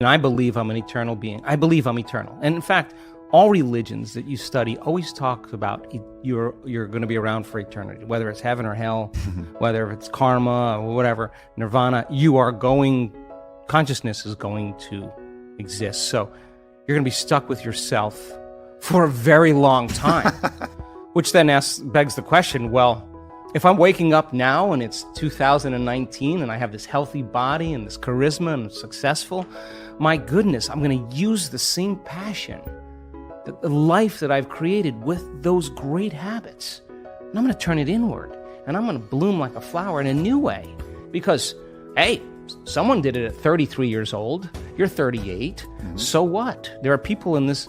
And I believe I'm an eternal being. I believe I'm eternal. And in fact, all religions that you study always talk about you're going to be around for eternity, whether it's heaven or hell, whether it's karma or whatever, nirvana, consciousness is going to exist. So you're going to be stuck with yourself for a very long time, which then begs the question, well, if I'm waking up now and it's 2019 and I have this healthy body and this charisma and I'm successful, my goodness, I'm going to use the same passion, the life that I've created with those great habits. And I'm going to turn it inward and I'm going to bloom like a flower in a new way because, hey, someone did it at 33 years old. You're 38. Mm-hmm. So what? There are people in this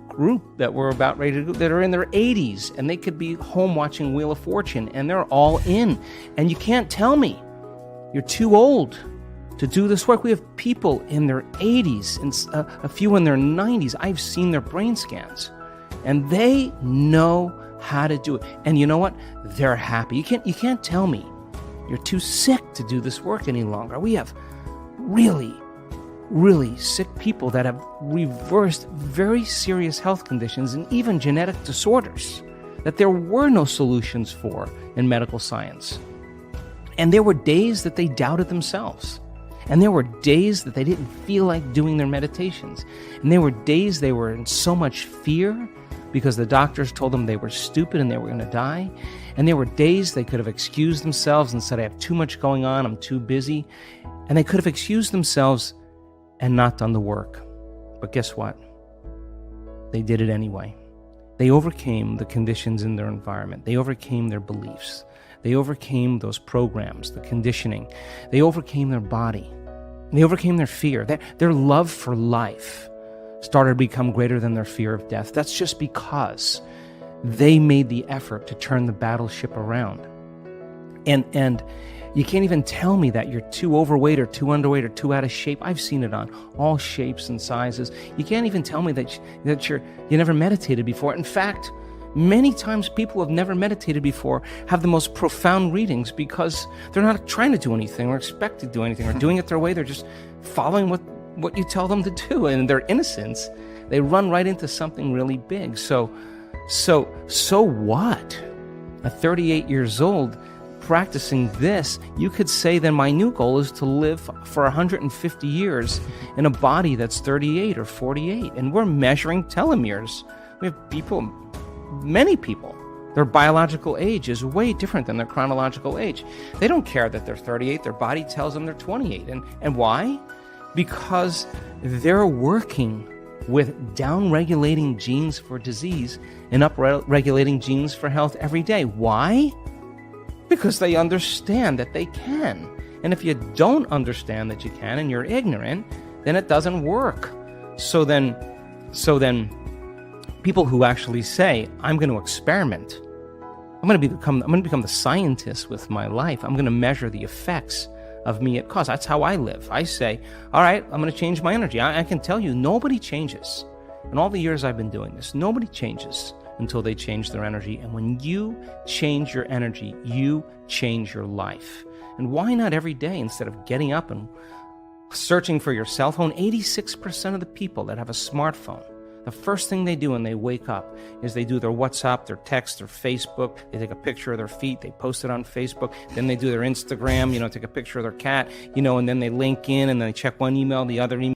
group that we're about ready to go that are in their 80s and they could be home watching Wheel of Fortune and they're all in. And you can't tell me you're too old to do this work. We have people in their 80s and a few in their 90s. I've seen their brain scans and they know how to do it. And you know what? They're happy. You can't tell me you're too sick to do this work any longer. We have really sick people that have reversed very serious health conditions and even genetic disorders that there were no solutions for in medical science. And there were days that they doubted themselves. And there were days that they didn't feel like doing their meditations. And there were days they were in so much fear because the doctors told them they were stupid and they were going to die. And there were days they could have excused themselves and said, I have too much going on, I'm too busy. And they could have excused themselves and not done the work. But guess what? They did it anyway. They overcame the conditions in their environment. They overcame their beliefs. They overcame those programs, the conditioning. They overcame their body. They overcame their fear. Their love for life started to become greater than their fear of death. That's just because they made the effort to turn the battleship around. And you can't even tell me that you're too overweight or too underweight or too out of shape. I've seen it on all shapes and sizes. You can't even tell me that you never meditated before. In fact, many times people who have never meditated before have the most profound readings because they're not trying to do anything or expect to do anything or doing it their way. They're just following what you tell them to do. And in their innocence, they run right into something really big. So what? At 38 years old, practicing this, you could say then my new goal is to live for 150 years in a body that's 38 or 48. And we're measuring telomeres. We have people, many people, their biological age is way different than their chronological age. They don't care that they're 38. Their body tells them they're 28. And why? Because they're working with down-regulating genes for disease and up-regulating genes for health every day. Why? Because they understand that they can. And if you don't understand that you can and you're ignorant, then it doesn't work. So then people who actually say, I'm going to experiment. I'm going to become the scientist with my life. I'm going to measure the effects of me at cause. That's how I live. I say, all right, I'm going to change my energy. I can tell you, nobody changes. In all the years I've been doing this, nobody changes until they change their energy. And when you change your energy, you change your life. And why not every day instead of getting up and searching for your cell phone? 86% of the people that have a smartphone, the first thing they do when they wake up is they do their WhatsApp, their text, their Facebook. They take a picture of their feet, they post it on Facebook. Then they do their Instagram, take a picture of their cat, and then they link in and then they check one email, the other email.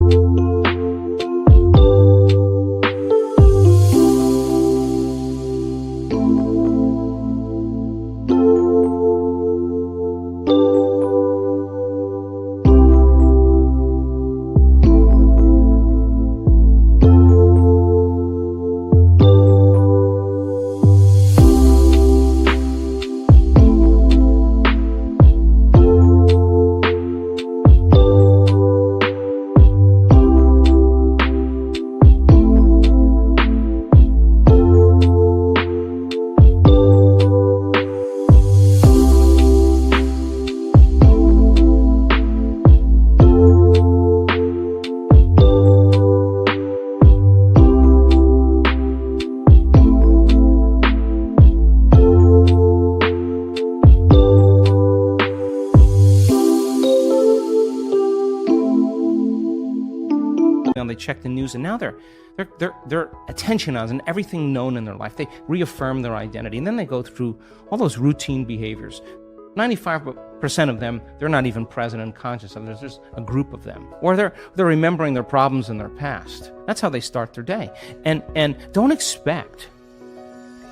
they check the news, and now their attention on everything known in their life. They reaffirm their identity, and then they go through all those routine behaviors. 95% of them, they're not even present and conscious of. There's just a group of them. Or they're remembering their problems in their past. That's how they start their day. And don't expect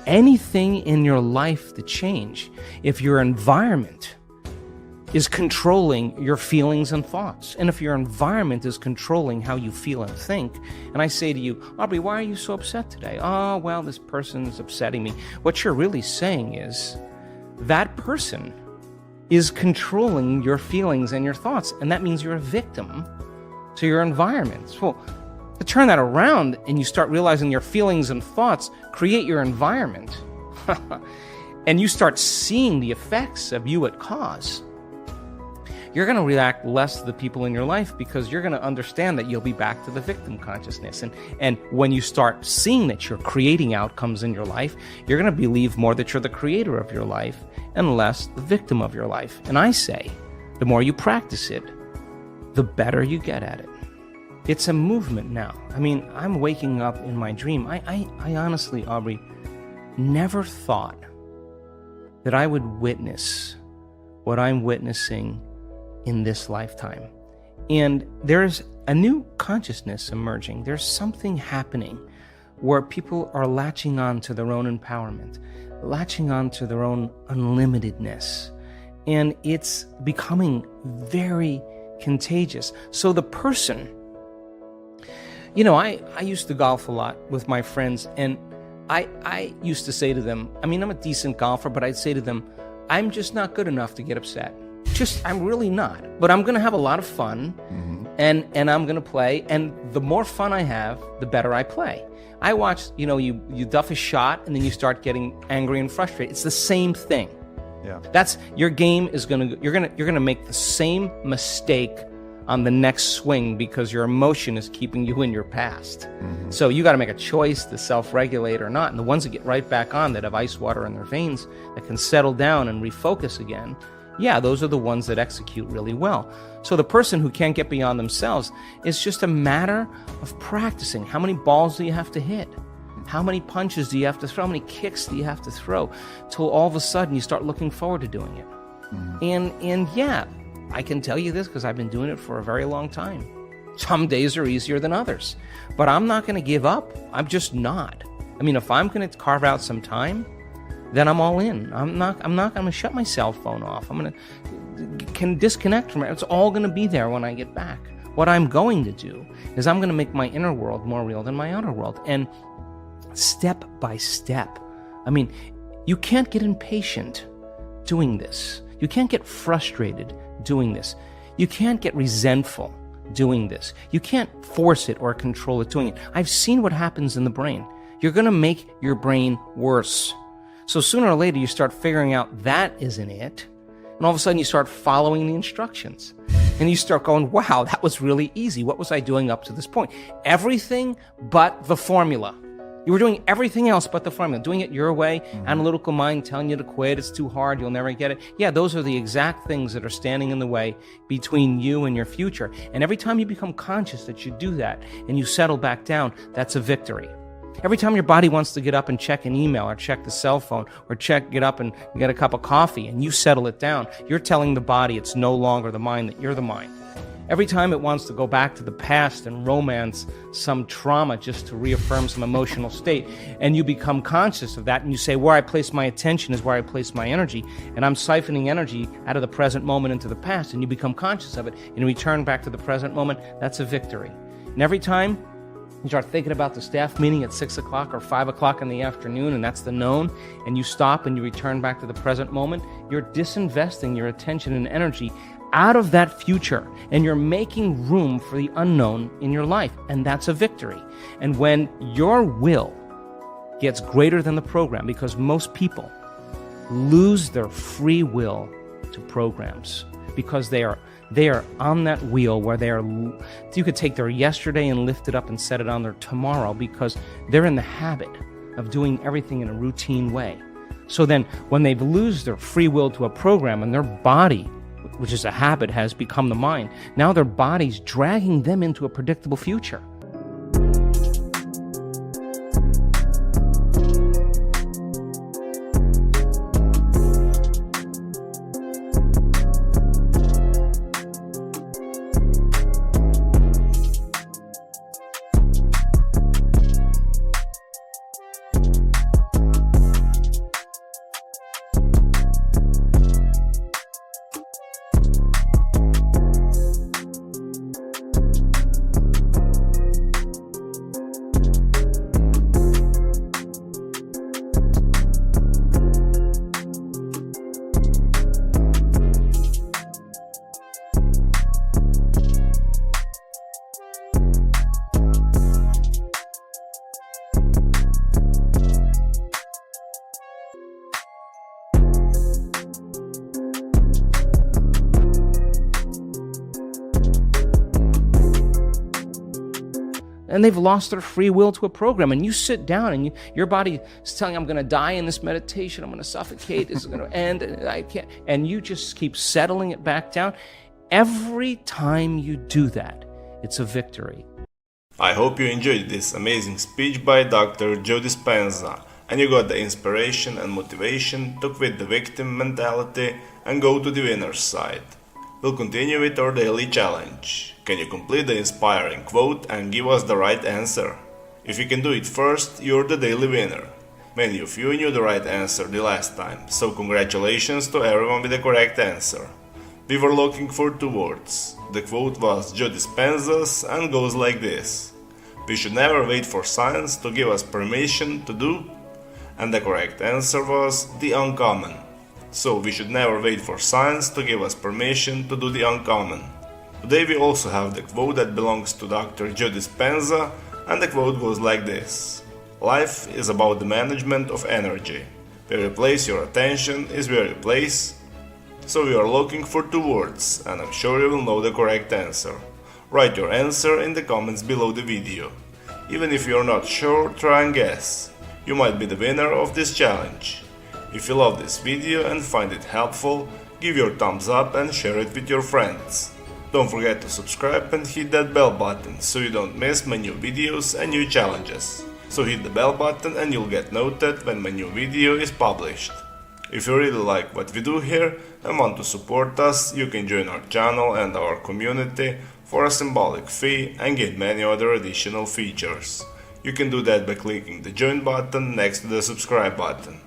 anything in your life to change if your environment is controlling your feelings and thoughts. And if your environment is controlling how you feel and think, and I say to you, Aubrey, why are you so upset today? Oh, well, this person's upsetting me. What you're really saying is that person is controlling your feelings and your thoughts, and that means you're a victim to your environment. Well, to turn that around and you start realizing your feelings and thoughts create your environment, and you start seeing the effects of you at cause, you're going to react less to the people in your life because you're going to understand that you'll be back to the victim consciousness. And when you start seeing that you're creating outcomes in your life, you're going to believe more that you're the creator of your life and less the victim of your life. And I say, the more you practice it, the better you get at it. It's a movement now. I mean, I'm waking up in my dream. I honestly, Aubrey, never thought that I would witness what I'm witnessing in this lifetime. And there's a new consciousness emerging. There's something happening where people are latching on to their own empowerment, latching on to their own unlimitedness. And it's becoming very contagious. So the person, you know, I used to golf a lot with my friends, and I used to say to them, I mean, I'm a decent golfer, but I'd say to them, I'm just not good enough to get upset. I'm really not. But I'm going to have a lot of fun, and I'm going to play. And the more fun I have, the better I play. I watch, you know, you duff a shot, and then you start getting angry and frustrated. It's the same thing. Yeah. That's your game is you're gonna make the same mistake on the next swing because your emotion is keeping you in your past. So you got to make a choice to self-regulate or not. And the ones that get right back on, that have ice water in their veins, that can settle down and refocus again, yeah, those are the ones that execute really well. So the person who can't get beyond themselves, it's just a matter of practicing. How many balls do you have to hit? How many punches do you have to throw? How many kicks do you have to throw? Till all of a sudden you start looking forward to doing it. And yeah, I can tell you this because I've been doing it for a very long time. Some days are easier than others, but I'm not going to give up. I'm just not. I mean, if I'm going to carve out some time, then I'm all in. I'm not going to shut my cell phone off. I'm going to can disconnect from it. It's all going to be there when I get back. What I'm going to do is I'm going to make my inner world more real than my outer world. And step by step, I mean, you can't get impatient doing this. You can't get frustrated doing this. You can't get resentful doing this. You can't force it or control it doing it. I've seen what happens in the brain. You're going to make your brain worse. So sooner or later, you start figuring out that isn't it. And all of a sudden, you start following the instructions. And you start going, wow, that was really easy. What was I doing up to this point? Everything but the formula. You were doing everything else but the formula. Doing it your way, analytical mind telling you to quit, it's too hard, you'll never get it. Yeah, those are the exact things that are standing in the way between you and your future. And every time you become conscious that you do that and you settle back down, that's a victory. Every time your body wants to get up and check an email or check the cell phone or get up and get a cup of coffee and you settle it down, you're telling the body it's no longer the mind, that you're the mind. Every time it wants to go back to the past and romance some trauma just to reaffirm some emotional state, and you become conscious of that and you say, where I place my attention is where I place my energy, and I'm siphoning energy out of the present moment into the past, and you become conscious of it and you return back to the present moment, that's a victory. And every time you start thinking about the staff meeting at 6 o'clock or 5 o'clock in the afternoon, and that's the known, and you stop and you return back to the present moment, you're disinvesting your attention and energy out of that future, and you're making room for the unknown in your life, and that's a victory. And when your will gets greater than the program, because most people lose their free will to programs, because they are on that wheel where you could take their yesterday and lift it up and set it on their tomorrow, because they're in the habit of doing everything in a routine way. So then when they lose their free will to a program and their body, which is a habit, has become the mind, now their body's dragging them into a predictable future. and they've lost their free will to a program. And you sit down and your body is telling you, I'm going to die in this meditation, I'm going to suffocate, this is going to end, and I can't. And you just keep settling it back down. Every time you do that, it's a victory. I hope you enjoyed this amazing speech by Dr. Joe Dispenza, and you got the inspiration and motivation to quit the victim mentality and go to the winner's side. We'll continue with our daily challenge. Can you complete the inspiring quote and give us the right answer? If you can do it first, you're the daily winner. Many of you knew the right answer the last time, so congratulations to everyone with the correct answer. We were looking for 2 words. The quote was Joe Dispenza's and goes like this: we should never wait for science to give us permission to do. And the correct answer was the uncommon. So we should never wait for science to give us permission to do the uncommon. Today we also have the quote that belongs to Dr. Joe Dispenza, and the quote goes like this: life is about the management of energy. Where you place your attention is where you place. So we are looking for 2 words, and I'm sure you will know the correct answer. Write your answer in the comments below the video. Even if you're not sure, try and guess. You might be the winner of this challenge. If you love this video and find it helpful, give your thumbs up and share it with your friends. Don't forget to subscribe and hit that bell button so you don't miss my new videos and new challenges. So hit the bell button and you'll get noted when my new video is published. If you really like what we do here and want to support us, you can join our channel and our community for a symbolic fee and get many other additional features. You can do that by clicking the join button next to the subscribe button.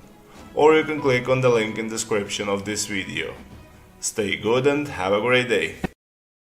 Or you can click on the link in the description of this video. Stay good and have a great day.